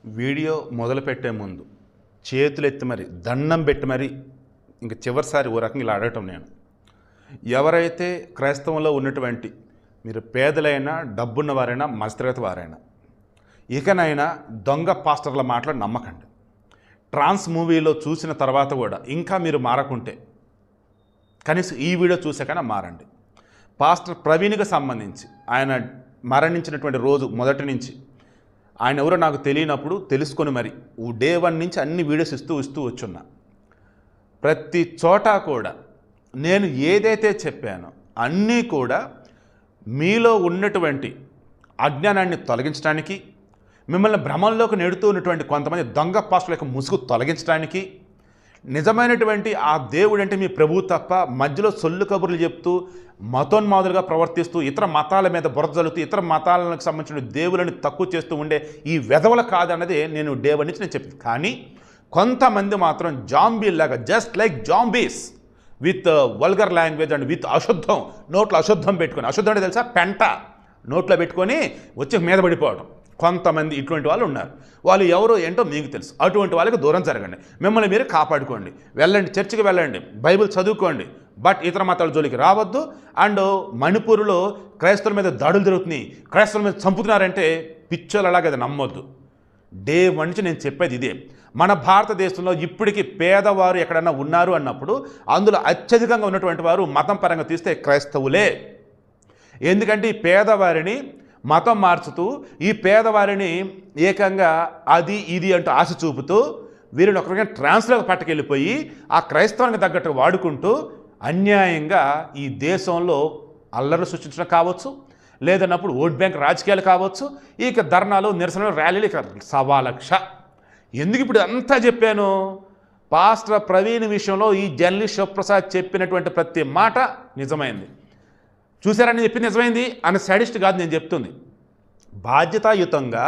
Video మొదలుపెట్టే ముందు చేతులెత్తి మరి దండం పెట్టి మరి ఇంక చివరిసారి ఓ రకంగా ఇలా అడగటం నేను, ఎవరైతే క్రైస్తవంలో ఉన్నటువంటి మీరు పేదలైనా డబ్బున్న వారైనా మధ్యతరగతి వారైనా ఇకనైనా దొంగ పాస్టర్ల మాటలు నమ్మకండి. ట్రాన్స్ మూవీలో చూసిన తర్వాత కూడా ఇంకా మీరు మారకుంటే కనీసం ఈ వీడియో చూసాకైనా మారండి. పాస్టర్ ప్రవీణ్కి సంబంధించి ఆయన మరణించినటువంటి రోజు మొదటి నుంచి ఆయన ఎవరో నాకు తెలియనప్పుడు తెలుసుకొని మరి డే 1 నుంచి అన్ని వీడియోస్ ఇస్తూ వచ్చున్నా. ప్రతి చోట కూడా నేను ఏదైతే చెప్పానో అన్నీ కూడా మీలో ఉన్నటువంటి అజ్ఞానాన్ని తొలగించడానికి, మిమ్మల్ని భ్రమంలోకి నెడుతూ ఉన్నటువంటి కొంతమంది దొంగ పాస్టర్ల యొక్క ముసుగు తొలగించడానికి, నిజమైనటువంటి ఆ దేవుడు అంటే మీ ప్రభువు తప్ప మధ్యలో సొల్లు కబుర్లు చెప్తూ మతోన్మాదులుగా ప్రవర్తిస్తూ ఇతర మతాల మీద బురద జల్లుతూ ఇతర మతాలకు సంబంధించిన దేవులను తక్కువ చేస్తూ ఉండే ఈ వెధవల కాదన్నది నేను డే 1 నుంచి నేను చెప్పింది. కానీ కొంతమంది మాత్రం జాంబీలాగా just like zombies with vulgar language and with అశుద్ధం, నోట్లో అశుద్ధం పెట్టుకొని, అశుద్ధం అంటే తెలుసా పెంట నోట్లో పెట్టుకొని వచ్చి మీద పడిపోవడం. కొంతమంది ఇటువంటి వాళ్ళు ఉన్నారు. వాళ్ళు ఎవరో ఏంటో మీకు తెలుసు. అటువంటి వాళ్ళకి దూరం జరగండి, మిమ్మల్ని మీరు కాపాడుకోండి, వెళ్ళండి, చర్చికి వెళ్ళండి, బైబిల్ చదువుకోండి, బట్ ఇతర మతాల జోలికి రావద్దు. అండ్ మణిపూర్లో క్రైస్తవుల మీద దాడులు జరుగుతున్నాయి, క్రైస్తవుల మీద చంపుతున్నారంటే పిచ్చోలు అలాగే అది నమ్మొద్దు. డే 1 నుంచి నేను చెప్పేది ఇదే. మన భారతదేశంలో ఇప్పటికీ పేదవారు ఎక్కడన్నా ఉన్నారు అన్నప్పుడు అందులో అత్యధికంగా ఉన్నటువంటి వారు మతం పరంగా తీస్తే క్రైస్తవులే. ఎందుకంటే ఈ పేదవారిని మతం మార్చుతూ, ఈ పేదవారిని ఏకంగా అది ఇది అంటూ ఆశ చూపుతూ వీరిని ఒకరిగా ట్రాన్స్లోకి పట్టుకెళ్ళిపోయి ఆ క్రైస్తవానికి తగ్గట్టు వాడుకుంటూ అన్యాయంగా ఈ దేశంలో అల్లరి సృష్టించడం కావచ్చు, లేదన్నప్పుడు ఓట్ బ్యాంక్ రాజకీయాలు కావచ్చు, ఇక ధర్నాలు, నిరసనలు, ర్యాలీలు, ఇక 1,00,000. ఎందుకు ఇప్పుడు అంతా చెప్పాను? పాస్టర్ ప్రవీణ్ విషయంలో ఈ జర్నలిస్ట్ శివప్రసాద్ చెప్పినటువంటి ప్రతి మాట నిజమైంది. చూసారని చెప్పింది నిజమైంది అని సాడిస్ట్ కాదు నేను చెప్తుంది. బాధ్యతాయుతంగా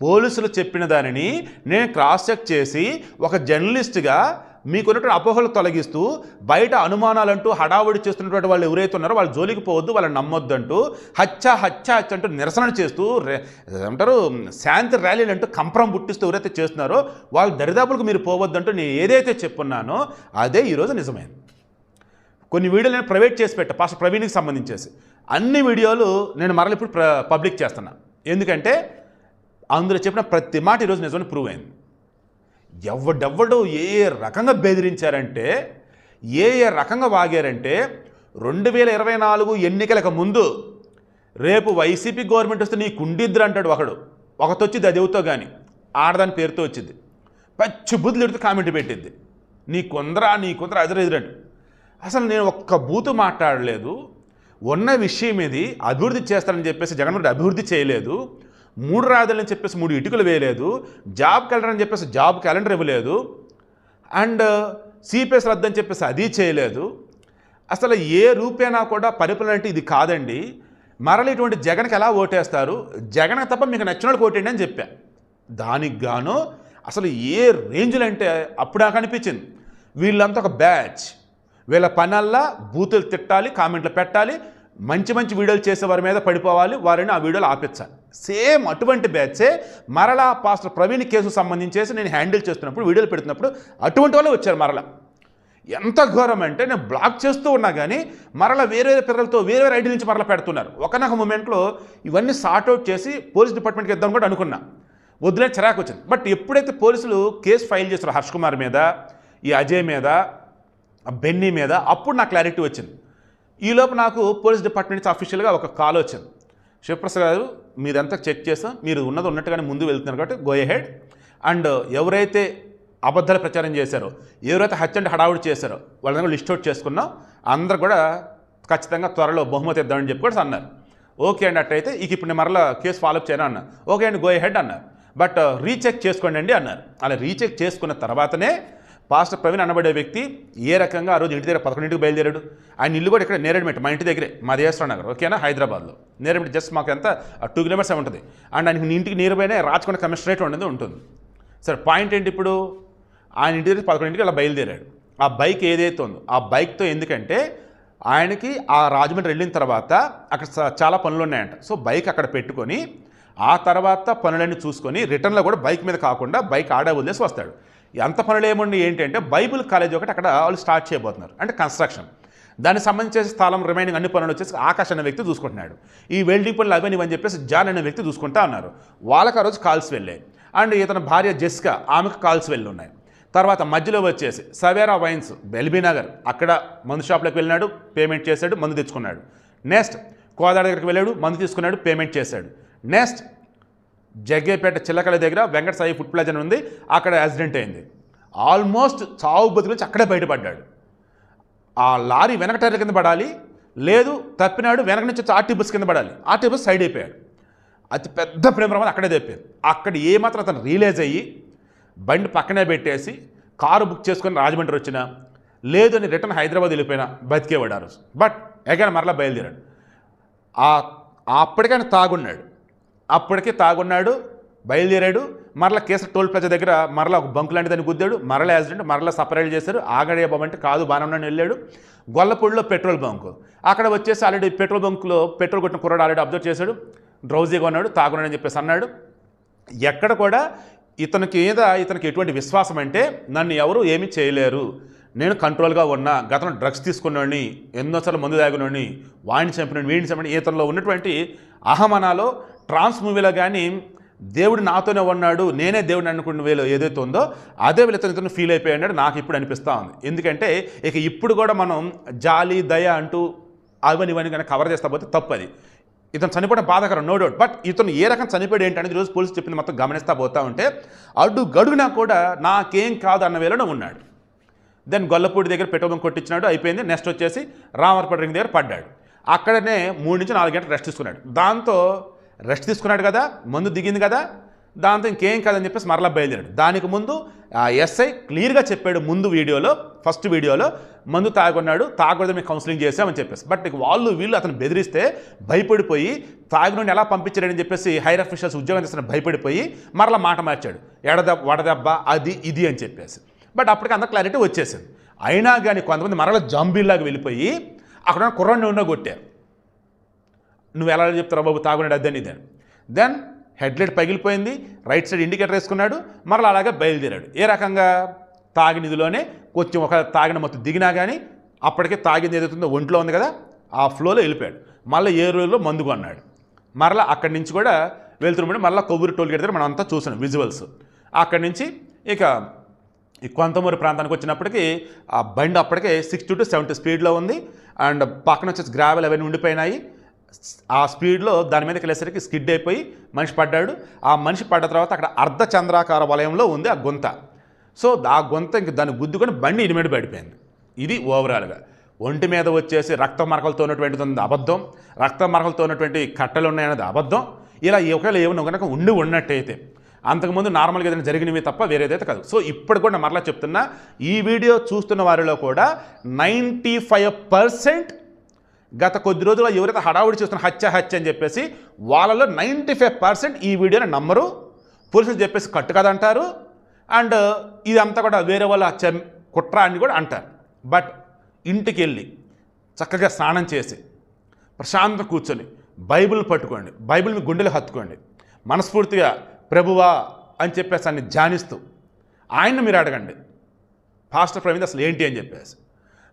పోలీసులు చెప్పిన దానిని నేను క్రాస్ చెక్ చేసి ఒక జర్నలిస్ట్గా మీకున్నటువంటి అపోహలు తొలగిస్తూ బయట అనుమానాలంటూ హడావుడి చేస్తున్నటువంటి వాళ్ళు ఎవరైతే ఉన్నారో వాళ్ళ జోలికి పోవద్దు, వాళ్ళని నమ్మొద్దు అంటూ హత్య అంటూ నిరసన చేస్తూ ఏమంటారు శాంతి ర్యాలీలు అంటూ కంపరం పుట్టిస్తూ ఎవరైతే చేస్తున్నారో వాళ్ళ దరిదాపులకు మీరు పోవద్దంటూ నేను ఏదైతే చెప్పున్నానో అదే ఈరోజు నిజమైంది. కొన్ని వీడియోలు నేను ప్రైవేట్ చేసి పెట్టా పాస్టర్ ప్రవీణ్కి సంబంధించేసి. అన్ని వీడియోలు నేను మరల ఇప్పుడు పబ్లిక్ చేస్తున్నా. ఎందుకంటే అందులో చెప్పిన ప్రతి మాట ఈరోజు నిజమని ప్రూవ్ అయింది. ఎవడెవ్వడు ఏ రకంగా బెదిరించారంటే, ఏ రకంగా వాగారంటే 2024 ఎన్నికలకు ముందు రేపు వైసీపీ గవర్నమెంట్ వస్తే నీకు ఉండిద్దురు అంటాడు ఒకతొచ్చింది అది ఎవతో కానీ ఆడదాని పేరుతో వచ్చింది, పచ్చి బుద్ధులు ఎడుతూ కామెంట్ పెట్టింది, నీ కొందరా ఎదురెదురంటు. అసలు నేను ఒక్క బూతు మాట్లాడలేదు. ఉన్న విషయం ఇది అభివృద్ధి చేస్తానని చెప్పేసి జగన్మోహన్ రెడ్డి అభివృద్ధి చేయలేదు, 3 రాజధానులని చెప్పేసి 3 ఇటుకలు వేయలేదు, జాబ్ క్యాలెండర్ అని చెప్పేసి జాబ్ క్యాలెండర్ ఇవ్వలేదు, అండ్ సిపిఎస్ రద్దని చెప్పేసి అది చేయలేదు. అసలు ఏ రూపేనా కూడా పరిపాలన అంటే ఇది కాదండి. మరల ఇటువంటి జగన్కి ఎలా ఓటేస్తారు, జగన్ తప్ప మీకు నచ్చిన వాళ్ళకి ఓటేయండి అని చెప్పా. దానికి గాను అసలు ఏ రేంజ్లు అంటే అప్పుడు నాకు అనిపించింది వీళ్ళంతా ఒక బ్యాచ్, వీళ్ళ పనల్లా బూతులు తిట్టాలి, కామెంట్లు పెట్టాలి, మంచి వీడియోలు చేసే వారి మీద పడిపోవాలి, వారిని ఆ వీడియోలు ఆపించాలి. సేమ్ అటువంటి బ్యాచే మరలా పాస్టర్ ప్రవీణ్ కేసుకు సంబంధించేసి నేను హ్యాండిల్ చేస్తున్నప్పుడు వీడియోలు పెడుతున్నప్పుడు అటువంటి వాళ్ళు వచ్చారు. మరలా ఎంత ఘోరం అంటే నేను బ్లాక్ చేస్తూ ఉన్నా కానీ మరలా వేరే పిల్లలతో వేరే ఐడి నుంచి మరలా పెడుతున్నారు. ఒకనొక మూమెంట్లో ఇవన్నీ సార్ట్అవుట్ చేసి పోలీస్ డిపార్ట్మెంట్కి ఇద్దాం కూడా అనుకున్నా, వద్దులే చిరాకు వచ్చింది. బట్ ఎప్పుడైతే పోలీసులు కేసు ఫైల్ చేస్తారో హర్ష్ కుమార్ మీద, ఈ అజయ్ మీద, బెన్నీ మీద, అప్పుడు నాకు క్లారిటీ వచ్చింది. ఈలోపు నాకు పోలీస్ డిపార్ట్మెంట్ నుంచి అఫీషియల్గా ఒక కాల్ వచ్చింది, శివప్రసాద్ గారు మీరంతా చెక్ చేస్తాం, మీరు ఉన్నట్టుగానే ముందు వెళ్తున్నారు కాబట్టి గో హెడ్, అండ్ ఎవరైతే అబద్ధాల ప్రచారం చేశారో, ఎవరైతే హత్య అంటే హడావుడి చేశారో వాళ్ళందరూ లిస్ట్ అవుట్ చేసుకున్నాం, అందరూ కూడా ఖచ్చితంగా త్వరలో బహుమతి ఇద్దామని చెప్పి కూడా అన్నారు. ఓకే అండి, అట్టయితే ఇప్పుడు నేను మరలా కేసు ఫాలోఅప్ చేయను అన్నారు. ఓకే అండి గో హెడ్ అన్నారు, బట్ రీచెక్ చేసుకోండి అండి అన్నారు. అలా రీచెక్ చేసుకున్న తర్వాతనే పాస్టర్ ప్రవీణ్ అనబడే వ్యక్తి ఏ రకంగా ఆ రోజు ఇంటి దగ్గర 11ంటికి బయలుదేరాడు. ఆయన ఇల్లు కూడా ఇక్కడ నేరేడ్మెట్, మా ఇంటి దగ్గరే, మా దేవస్థాన నగర్, ఓకేనా, హైదరాబాద్లో. నేరేడ్మెట్ జస్ట్ మాకు ఎంత 2 కిలోమీటర్స్ ఉంటుంది. అండ్ ఆయన ఇంటికి నియర్ బైనే రాచకొండ కమిషనరేట్ అనేది ఉంటుంది. సరే పాయింట్ ఏంటి, ఇప్పుడు ఆయన ఇంటి దగ్గర 11ంటికి అలా బయలుదేరాడు. ఆ బైక్ ఏదైతే ఉందో ఆ బైక్తో, ఎందుకంటే ఆయనకి ఆ రాజమండ్రి వెళ్ళిన తర్వాత అక్కడ చాలా పనులు ఉన్నాయంట. సో బైక్ అక్కడ పెట్టుకొని ఆ తర్వాత పనులన్నీ చూసుకొని రిటర్న్లో కూడా బైక్ మీద కాకుండా బైక్ ఆడే వదిలేసి వస్తాడు. ఎంత పనులు ఏముండి ఏంటంటే బైబిల్ కాలేజ్ ఒకటి అక్కడ వాళ్ళు స్టార్ట్ చేయబోతున్నారు, అంటే కన్స్ట్రక్షన్. దానికి సంబంధించిన స్థలం రిమైనింగ్ అన్ని పనులు వచ్చేసి ఆకాష్ అనే వ్యక్తి చూసుకుంటున్నాడు. ఈ వెల్డింగ్ పనులు అవన్నీ అని చెప్పేసి జాన్ అనే వ్యక్తి చూసుకుంటా ఉన్నారు. వాళ్ళకి ఆ రోజు కాల్స్ వెళ్ళాయి. అండ్ ఇతని భార్య జెస్కా, ఆమెకు కాల్స్ వెళ్ళి ఉన్నాయి. తర్వాత మధ్యలో వచ్చేసి సవేరా వైన్స్ బెల్బీ నగర్, అక్కడ మందు షాప్లోకి వెళ్ళినాడు, పేమెంట్ చేశాడు, మందు తెచ్చుకున్నాడు. నెక్స్ట్ కోదాడ దగ్గరికి వెళ్ళాడు, మందు తీసుకున్నాడు, పేమెంట్ చేశాడు. నెక్స్ట్ జగ్గేపేట చిల్లకల దగ్గర వెంకట సాయి ఫుడ్ ప్లాజా ఉంది, అక్కడ యాక్సిడెంట్ అయింది. ఆల్మోస్ట్ చావు బతుకు నుంచి అక్కడే బయటపడ్డాడు. ఆ లారీ వెనక టైర్ల కింద పడాలి, లేదు తప్పినాడు వెనక నుంచి వచ్చి ఆర్టీ బస్ కింద పడాలి, ఆర్టీ బస్ సైడ్ అయిపోయాడు. అతి పెద్ద ప్రేమ ప్రమాదం అక్కడే తెప్పారు. అక్కడ ఏమాత్రం అతను రియలైజ్ అయ్యి బండి పక్కనే పెట్టేసి కారు బుక్ చేసుకొని రాజమండ్రి వచ్చినా, లేదు అని రిటర్న్ హైదరాబాద్ వెళ్ళిపోయినా బతికేవాడు ఆ రోజు. బట్ ఎగైనా మరలా బయలుదేరాడు. అప్పటికైనా అప్పటికే తాగున్నాడు, బయలుదేరాడు. మరలా కేసర్ టోల్ ప్లాజా దగ్గర మరలా ఒక బంకు లాంటి దాన్ని గుద్దాడు, మరలా యాక్సిడెంట్, మరలా సపరేట్ చేశారు. ఆగడే బాబు అంటే కాదు బాణం వెళ్ళాడు. గొల్లపూడిలో పెట్రోల్ బంకు, అక్కడ వచ్చేసి ఆల్రెడీ పెట్రోల్ బంకులో పెట్రోల్ కొట్టిన కుర్రాడు ఆల్రెడీ అబ్జర్వ్ చేశాడు, డ్రౌజీగా ఉన్నాడు, తాగున్నాడని చెప్పేసి అన్నాడు. ఎక్కడ కూడా ఇతనికి ఎటువంటి విశ్వాసం అంటే నన్ను ఎవరు ఏమీ చేయలేరు, నేను కంట్రోల్గా ఉన్నా, గతంలో డ్రగ్స్ తీసుకున్నాడిని, ఎన్నోసార్లు మందు తాగునోడిని, వాడిని చంపినాడు, వీడిని చంపిన, ఇతనిలో ఉన్నటువంటి అహమనాలో ట్రాన్స్ మూవీలో కానీ దేవుడు నాతోనే ఉన్నాడు, నేనే దేవుడిని అనుకున్న వేలో ఏదైతే ఉందో అదే వీళ్ళు ఇతను ఫీల్ అయిపోయాడు నాకు ఇప్పుడు అనిపిస్తూ ఉంది. ఎందుకంటే ఇక ఇప్పుడు కూడా మనం జాలి దయ అంటూ అవన్నీ కానీ కవర్ చేస్తా పోతే తప్పు. అది ఇతను చనిపోవడం బాధాకరం, నో డౌట్. బట్ ఇతను ఏ రకం చనిపోయాడు ఏంటనేది ఈరోజు పోలీసు చెప్పింది మొత్తం గమనిస్తూ పోతా ఉంటే గడుగునా కూడా నాకేం కాదు అన్న వేళలో ఉన్నాడు. దెన్ గొల్లపూడి దగ్గర పెట్రోల్ బంక్ కొట్టించినాడు, అయిపోయింది. నెక్స్ట్ వచ్చేసి రామవరపేట రింగ్ దగ్గర పడ్డాడు. అక్కడనే 3 నుంచి 4 గంటలు రెస్ట్ తీసుకున్నాడు. దాంతో రెస్ట్ తీసుకున్నాడు కదా, మందు దిగింది కదా, దాంతో ఇంకేం కాదని చెప్పేసి మరలా బయలుదేరాడు. దానికి ముందు ఎస్ఐ క్లియర్గా చెప్పాడు ముందు వీడియోలో, ఫస్ట్ వీడియోలో మందు తాగున్నాడు, తాగకూడదు మేము కౌన్సిలింగ్ చేసామని చెప్పేసి. బట్ వీళ్ళు అతను బెదిరిస్తే భయపడిపోయి తాగి నుండి ఎలా పంపించాడని చెప్పేసి హైర్ అఫీషియల్స్ ఉద్యోగం చేస్తున్న భయపడిపోయి మరలా మాట మార్చాడు, వడదెబ్బ అది ఇది అని చెప్పేసి. బట్ అప్పటికి అంత క్లారిటీ వచ్చేసింది. అయినా కానీ కొంతమంది మరలా జాంబీలాగా వెళ్ళిపోయి అక్కడ కుర్రాన్ని ఉన్న కొట్టారు. నువ్వు ఎలా చెప్తావు బాబు తాగున్నాడు అదని ఇదని. దెన్ హెడ్లైట్ పగిలిపోయింది, రైట్ సైడ్ ఇండికేటర్ వేసుకున్నాడు, మరలా అలాగే బయలుదేరాడు. ఏ రకంగా తాగినదిలోనే కొంచెం ఒక తాగిన మొత్తం దిగినా కానీ అప్పటికే తాగింది ఏదైతుందో ఒంట్లో ఉంది కదా ఆ ఫ్లోలో వెళ్ళిపోయాడు. మళ్ళీ 7 రోజుల్లో మందు కొన్నాడు. మరలా అక్కడి నుంచి కూడా వెళ్తున్నప్పుడు మళ్ళీ కొవ్వూరు టోల్ గేట్ దగ్గర మనం అంతా చూసాం విజువల్స్. అక్కడి నుంచి ఇక ఈ కొంతమూరు ప్రాంతానికి వచ్చినప్పటికీ ఆ బండి అప్పటికే 60 to 70 స్పీడ్లో ఉంది. అండ్ పక్కన వచ్చేసి గ్రావెల్ అవన్నీ ఉండిపోయినాయి. ఆ స్పీడ్లో దాని మీదకి వెళ్ళేసరికి స్కిడ్ అయిపోయి మనిషి పడ్డాడు. ఆ మనిషి పడ్డ తర్వాత అక్కడ అర్ధచంద్రాకార వలయంలో ఉంది ఆ గుంత. సో ఆ గుంత ఇంక దాన్ని గుద్దుకొని బండి ఇనిమిడి పడిపోయింది. ఇది ఓవరాల్గా. ఒంటి మీద వచ్చేసి రక్త మరకలతో ఉన్నటువంటిది అబద్ధం, రక్త మరకలతో ఉన్నటువంటి కట్టెలు ఉన్నాయన్నది అబద్ధం. ఇలా ఒకవేళ ఏమన్నా కనుక ఉన్నట్టయితే అంతకుముందు నార్మల్గా ఏదైనా జరిగినవి తప్ప వేరేదైతే కాదు. సో ఇప్పుడు కూడా మరలా చెప్తున్నా, ఈ వీడియో చూస్తున్న వారిలో కూడా 95% గత కొద్ది రోజుల్లో ఎవరైతే హడావుడి చేస్తున్న హత్య అని చెప్పేసి వాళ్ళలో 95% ఈ వీడియోని నమ్మరు, పోలీసులు చెప్పేసి కట్టు కదంటారు. అండ్ ఇదంతా కూడా వేరే వాళ్ళ హత్య కుట్ర అని కూడా అంటారు. బట్ ఇంటికి వెళ్ళి చక్కగా స్నానం చేసి ప్రశాంతంగా కూర్చొని బైబిల్ పట్టుకోండి, బైబిల్ మీ గుండెలు హత్తుకోండి, మనస్ఫూర్తిగా ప్రభువా అని చెప్పేసి అన్ని ధ్యానిస్తూ ఆయన్ని మీరు అడగండి, పాస్టర్ ప్రవీణ్ అసలు ఏంటి అని చెప్పేసి.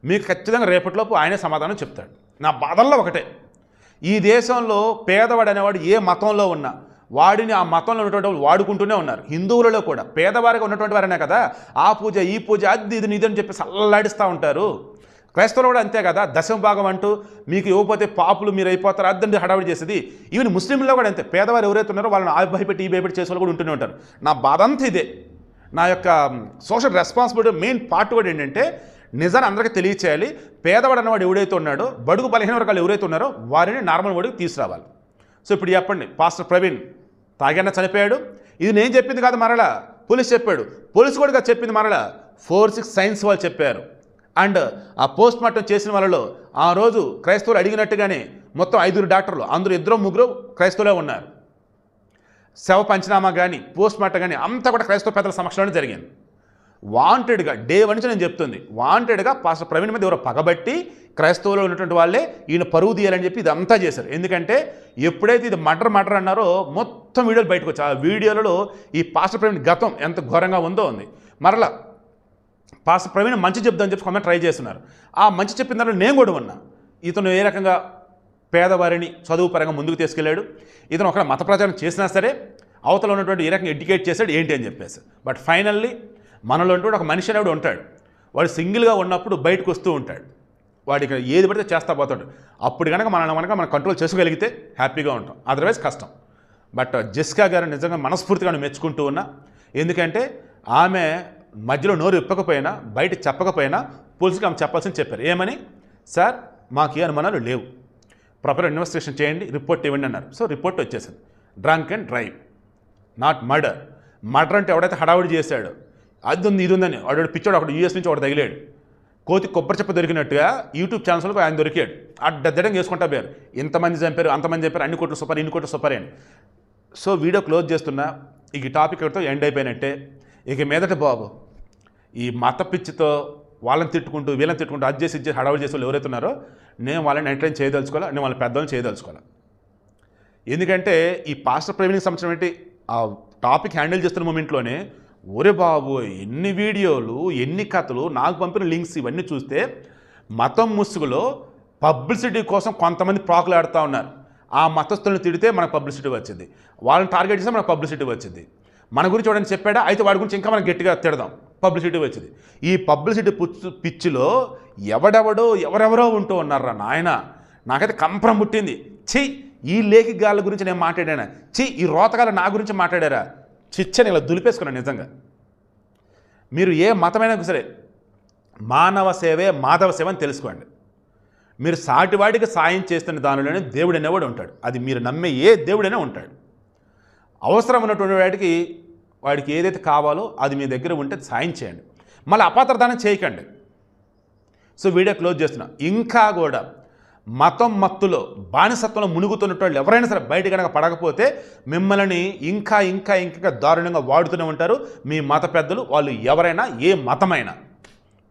మీకు ఖచ్చితంగా రేపటిలోపు ఆయనే సమాధానం చెప్తాడు. నా బాధల్లో ఒకటే, ఈ దేశంలో పేదవాడు అనేవాడు ఏ మతంలో ఉన్నా వాడిని ఆ మతంలో ఉన్నటువంటి వాళ్ళు వాడుకుంటూనే ఉన్నారు. హిందువులలో కూడా పేదవారిగా ఉన్నటువంటి వారనే కదా ఆ పూజ ఈ పూజ అది ఇది నిదని చెప్పేసి అల్లాడిస్తూ ఉంటారు. క్రైస్తవులు కూడా అంతే కదా, దశమ భాగం అంటూ మీకు ఇవ్వకపోతే పాపులు మీరు అయిపోతారు అద్దండి హడావిడి చేసేది. ఈవెన్ ముస్లింలో కూడా అంతే, పేదవారు ఎవరైతే ఉన్నారో వాళ్ళని ఆ భయపెట్టి ఈ భయపెట్టి చేసే వాళ్ళు కూడా ఉంటూనే ఉంటారు. నా బాధ అంతా ఇదే. నా యొక్క సోషల్ రెస్పాన్సిబిలిటీ మెయిన్ పార్ట్ కూడా ఏంటంటే నిజాన్ని అందరికీ తెలియచేయాలి. పేదవాడు అన్నవాడు ఎవడైతే ఉన్నాడో, బడుగు బలహీన వర్గాలు ఎవరైతే ఉన్నారో వారిని నార్మల్ వాడికి తీసుకురావాలి. సో ఇప్పుడు చెప్పండి, పాస్టర్ ప్రవీణ్ తాగన్న చనిపోయాడు, ఇది నేను చెప్పింది కాదు, మరలా పోలీసు చెప్పాడు, పోలీసు కూడా చెప్పింది మరలా 4-6 సైన్స్ వాళ్ళు చెప్పారు. అండ్ ఆ పోస్ట్ మార్టం చేసిన వాళ్ళలో ఆ రోజు క్రైస్తవులు అడిగినట్టుగానే మొత్తం 5 డాక్టర్లు, అందులో 2-3 క్రైస్తవులే ఉన్నారు. శవ పంచనామా కానీ పోస్ట్ మార్టం కానీ అంతా కూడా క్రైస్తవ పెద్దల సమక్షంలోనే జరిగింది. వాంటెడ్గా డే 1 నుంచి నేను చెప్తుంది, వాంటెడ్గా పాస్టర్ ప్రవీణ్ మీద ఎవరో పగబట్టి క్రైస్తవులో ఉన్నటువంటి వాళ్ళే ఈయన పరువు తీయాలని చెప్పి ఇదంతా చేశారు. ఎందుకంటే ఎప్పుడైతే ఇది మర్డర్ అన్నారో మొత్తం వీడియోలు బయటకు వచ్చాయి. ఆ వీడియోలలో ఈ పాస్టర్ ప్రవీణ్ గతం ఎంత ఘోరంగా ఉందో ఉంది. మరలా పాస్టర్ ప్రవీణ్ మంచి చెప్దామని చెప్పి కొంత ట్రై చేస్తున్నారు. ఆ మంచి చెప్పిన దాంట్లో నేను కూడా ఉన్నా. ఇతను ఏ రకంగా పేదవారిని చదువు పరంగా ముందుకు తీసుకెళ్ళాడు, ఇతను ఒక మత ప్రచారం చేసినా సరే అవతల ఉన్నటువంటి ఏ రకంగా ఎడ్యుకేట్ చేశాడు ఏంటి అని చెప్పేసి. బట్ ఫైనల్లీ మనలో ఉన్నటువంటి ఒక మనిషి అనేవాడు ఉంటాడు. వాడు సింగిల్గా ఉన్నప్పుడు బయటకు వస్తూ ఉంటాడు. వాడికి ఏది పడితే చేస్తా పోతాడు. అప్పుడు కనుక మనం కంట్రోల్ చేసుకోగలిగితే హ్యాపీగా ఉంటాం, అదర్వైజ్ కష్టం. బట్ జెసికా గారు నిజంగా మనస్ఫూర్తిగా మెచ్చుకుంటూ ఉన్నా. ఎందుకంటే ఆమె మధ్యలో నోరు ఇప్పకపోయినా బయట చెప్పకపోయినా పోలీసుకి ఆమె చెప్పాల్సింది చెప్పారు. ఏమని, సార్ మాకు ఏ అనుమానాలు లేవు, ప్రాపర్ ఇన్వెస్టిగేషన్ చేయండి, రిపోర్ట్ ఇవ్వండి అన్నారు. సో రిపోర్ట్ వచ్చేసింది. Drunk and drive, not murder. Murder అంటే ఎవడైతే హడావుడి చేశాడో అది ఉంది ఇది ఉందని వాడు పిచ్చాడు, అక్కడ యూఎస్ నుంచి ఒకటి తగిలాడు. కోతి కొబ్బరి చెప్ప దొరికినట్టుగా యూట్యూబ్ ఛానల్స్లో ఆయన దొరికాడు. అడ్డద్దడంగా చేసుకుంటా పోయారు. ఇంతమంది చంపారు అంతమంది చంపారు, అన్ని కోట్లు సూపర్ ఇన్ని కోట్లు సూపర్ అని. సో వీడియో క్లోజ్ చేస్తున్నా. ఈ టాపిక్ ఒకటితో ఎండ్ అయిపోయినట్టే. ఇక మీదట బాబు ఈ మత పిచ్చితో వాళ్ళని తిట్టుకుంటూ వీళ్ళని తిట్టుకుంటూ అది చేసి ఇచ్చేసి హడావుడి చేసే వాళ్ళు ఎవరైతే ఉన్నారో నేను వాళ్ళని ఎంటర్టైన్ చేయదలుచుకోవాలి, నేను వాళ్ళ పెద్దవాళ్ళని చేయదలుచుకోవాలి. ఎందుకంటే ఈ పాస్టర్ ప్రవీణ్కి సంబంధించిన ఏంటి ఆ టాపిక్ హ్యాండిల్ చేస్తున్న మూమెంట్లోనే ఒరే బాబు ఎన్ని వీడియోలు ఎన్ని కథలు నాకు పంపిన లింక్స్ ఇవన్నీ చూస్తే మతం ముసుగులో పబ్లిసిటీ కోసం కొంతమంది ప్రాకులాడుతూ ఉన్నారు. ఆ మతస్థులను తిడితే మనకు పబ్లిసిటీ వచ్చింది, వాళ్ళని టార్గెట్ చేస్తే మనకు పబ్లిసిటీ వచ్చింది. మన గురించి వాడని చెప్పాడా అయితే వాడి గురించి ఇంకా మనం గట్టిగా తిడదాం, పబ్లిసిటీ వచ్చింది. ఈ పబ్లిసిటీ పిచ్చిలో ఎవరెవరో ఉంటూ ఉన్నారా నాయన. నాకైతే కంపరం పుట్టింది. ఛీ ఈ లేఖి గాళ్ళ గురించి నేను మాట్లాడానా, ఛీ ఈ రోతగాళ్ళ నా గురించి మాట్లాడారా, చిచ్చని ఇలా దులిపేసుకున్నాను. నిజంగా మీరు ఏ మతమైనా సరే మానవ సేవే మాధవ సేవ అని తెలుసుకోండి. మీరు సాటివాడికి సాయం చేస్తున్న దానిలోనే దేవుడు అనేవాడు ఉంటాడు. అది మీరు నమ్మే ఏ దేవుడైనా ఉంటాడు. అవసరం ఉన్నటువంటి వాడికి ఏదైతే కావాలో అది మీ దగ్గర ఉంటే సాయం చేయండి, మళ్ళీ అపాత్రదానం చేయకండి. సో వీడియో క్లోజ్ చేస్తున్నా. ఇంకా కూడా మతం మత్తులో బానిసత్వంలో మునుగుతున్నటువంటి ఎవరైనా సరే బయట కనుక పడకపోతే మిమ్మల్ని ఇంకా ఇంకా ఇంకా దారుణంగా వాడుతూనే ఉంటారు మీ మత పెద్దలు, వాళ్ళు ఎవరైనా ఏ మతమైనా.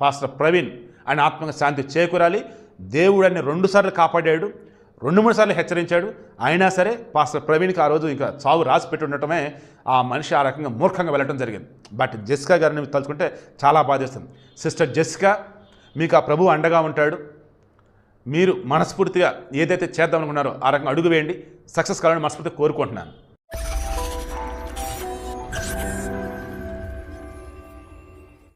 పాస్టర్ ప్రవీణ్ ఆయన ఆత్మక శాంతి చేకూరాలి. దేవుడు అన్ని 2 సార్లు కాపాడాడు, 2-3 సార్లు హెచ్చరించాడు. అయినా సరే పాస్టర్ ప్రవీణ్కి ఆ రోజు ఇంకా చావు రాసి పెట్టి ఉండటమే ఆ మనిషి ఆ రకంగా మూర్ఖంగా వెళ్ళడం జరిగింది. బట్ జెసికా గారిని తలుచుకుంటే చాలా బాధేస్తుంది. సిస్టర్ జెసికా, మీకు ఆ ప్రభు అండగా ఉంటాడు. మీరు మనస్ఫూర్తిగా ఏదైతే చేద్దాం అనుకున్నారో ఆ రకంగా అడుగు వేయండి, సక్సెస్ కావాలని మనస్ఫూర్తిగా కోరుకుంటున్నాను.